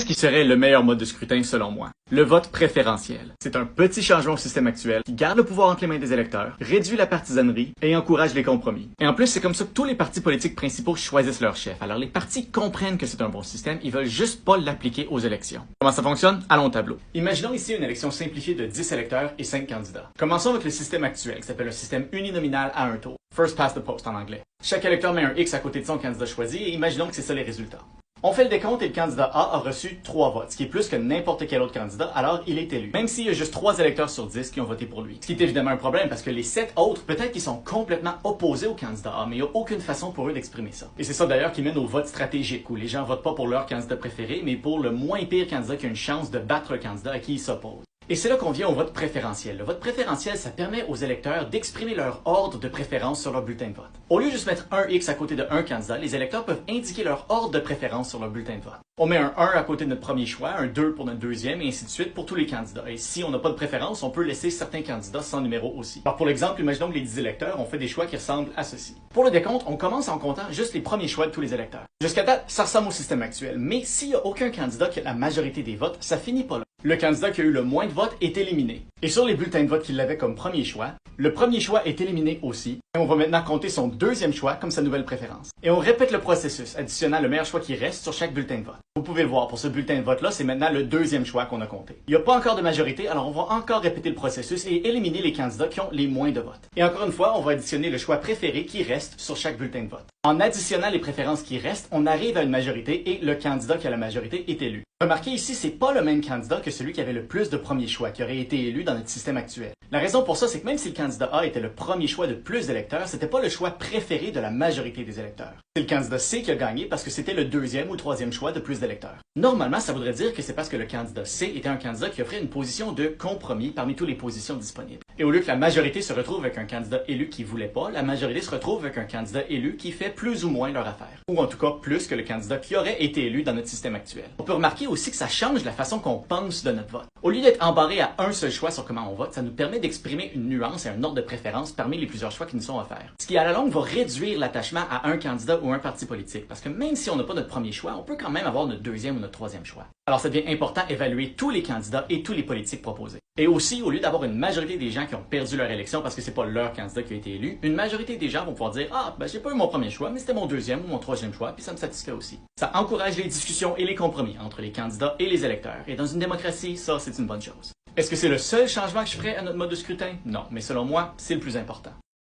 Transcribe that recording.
qui serait le meilleur mode de scrutin selon moi? Le vote préférentiel. C'est un petit changement au système actuel qui garde le pouvoir entre les mains des électeurs, réduit la partisanerie et encourage les compromis. Et en plus, c'est comme ça que tous les partis politiques principaux choisissent leur chef. Alors les partis comprennent que c'est un bon système, ils veulent juste pas l'appliquer aux élections. Comment ça fonctionne? Allons au tableau. Imaginons ici une élection simplifiée de 10 électeurs et 5 candidats. Commençons avec le système actuel qui s'appelle un système uninominal à un tour. First past the post en anglais. Chaque électeur met un X à côté de son candidat choisi et imaginons que c'est ça les résultats. On fait le décompte et le candidat A a reçu 3 votes, ce qui est plus que n'importe quel autre candidat, alors il est élu. Même s'il y a juste 3 électeurs sur 10 qui ont voté pour lui. Ce qui est évidemment un problème parce que les 7 autres, peut-être qu'ils sont complètement opposés au candidat A, mais il n'y a aucune façon pour eux d'exprimer ça. Et c'est ça d'ailleurs qui mène au vote stratégique, où les gens votent pas pour leur candidat préféré, mais pour le moins pire candidat qui a une chance de battre le candidat à qui ils s'opposent. Et c'est là qu'on vient au vote préférentiel. Le vote préférentiel, ça permet aux électeurs d'exprimer leur ordre de préférence sur leur bulletin de vote. Au lieu de juste mettre un X à côté de un candidat, les électeurs peuvent indiquer leur ordre de préférence sur leur bulletin de vote. On met un 1 à côté de notre premier choix, un 2 pour notre deuxième, et ainsi de suite pour tous les candidats. Et si on n'a pas de préférence, on peut laisser certains candidats sans numéro aussi. Alors pour l'exemple, imaginons que les 10 électeurs ont fait des choix qui ressemblent à ceci. Pour le décompte, on commence en comptant juste les premiers choix de tous les électeurs. Jusqu'à date, ça ressemble au système actuel, mais s'il n'y a aucun candidat qui a la majorité des votes, ça finit pas là. Le candidat qui a eu le moins de votes est éliminé. Et sur les bulletins de vote qu'il avait comme premier choix, le premier choix est éliminé aussi. Et on va maintenant compter son deuxième choix comme sa nouvelle préférence. Et on répète le processus, additionnant le meilleur choix qui reste sur chaque bulletin de vote. Vous pouvez le voir, pour ce bulletin de vote-là, c'est maintenant le deuxième choix qu'on a compté. Il n'y a pas encore de majorité, alors on va encore répéter le processus et éliminer les candidats qui ont les moins de votes. Et encore une fois, on va additionner le choix préféré qui reste sur chaque bulletin de vote. En additionnant les préférences qui restent, on arrive à une majorité et le candidat qui a la majorité est élu. Remarquez ici, c'est pas le même candidat que celui qui avait le plus de premiers choix, qui aurait été élu dans notre système actuel. La raison pour ça, c'est que même si le candidat A était le premier choix de plus d'électeurs, c'était pas le choix préféré de la majorité des électeurs. C'est le candidat C qui a gagné parce que c'était le deuxième ou troisième choix de plus d'électeurs. Normalement, ça voudrait dire que c'est parce que le candidat C était un candidat qui offrait une position de compromis parmi toutes les positions disponibles. Et au lieu que la majorité se retrouve avec un candidat élu qui voulait pas, la majorité se retrouve avec un candidat élu qui fait plus ou moins leur affaire. Ou en tout cas, plus que le candidat qui aurait été élu dans notre système actuel. On peut remarquer aussi que ça change la façon qu'on pense de notre vote. Au lieu d'être embarré à un seul choix sur comment on vote, ça nous permet d'exprimer une nuance et un ordre de préférence parmi les plusieurs choix qui nous sont offerts. Ce qui, à la longue, va réduire l'attachement à un candidat ou un parti politique. Parce que même si on n'a pas notre premier choix, on peut quand même avoir notre deuxième ou notre troisième choix. Alors ça devient important d'évaluer tous les candidats et tous les politiques proposés. Et aussi, au lieu d'avoir une majorité des gens qui ont perdu leur élection parce que c'est pas leur candidat qui a été élu, une majorité des gens vont pouvoir dire « Ah, ben j'ai pas eu mon premier choix, mais c'était mon deuxième ou mon troisième choix, puis ça me satisfait aussi. » Ça encourage les discussions et les compromis entre les candidats et les électeurs. Et dans une démocratie, ça, c'est une bonne chose. Est-ce que c'est le seul changement que je ferais à notre mode de scrutin? Non, mais selon moi, c'est le plus important.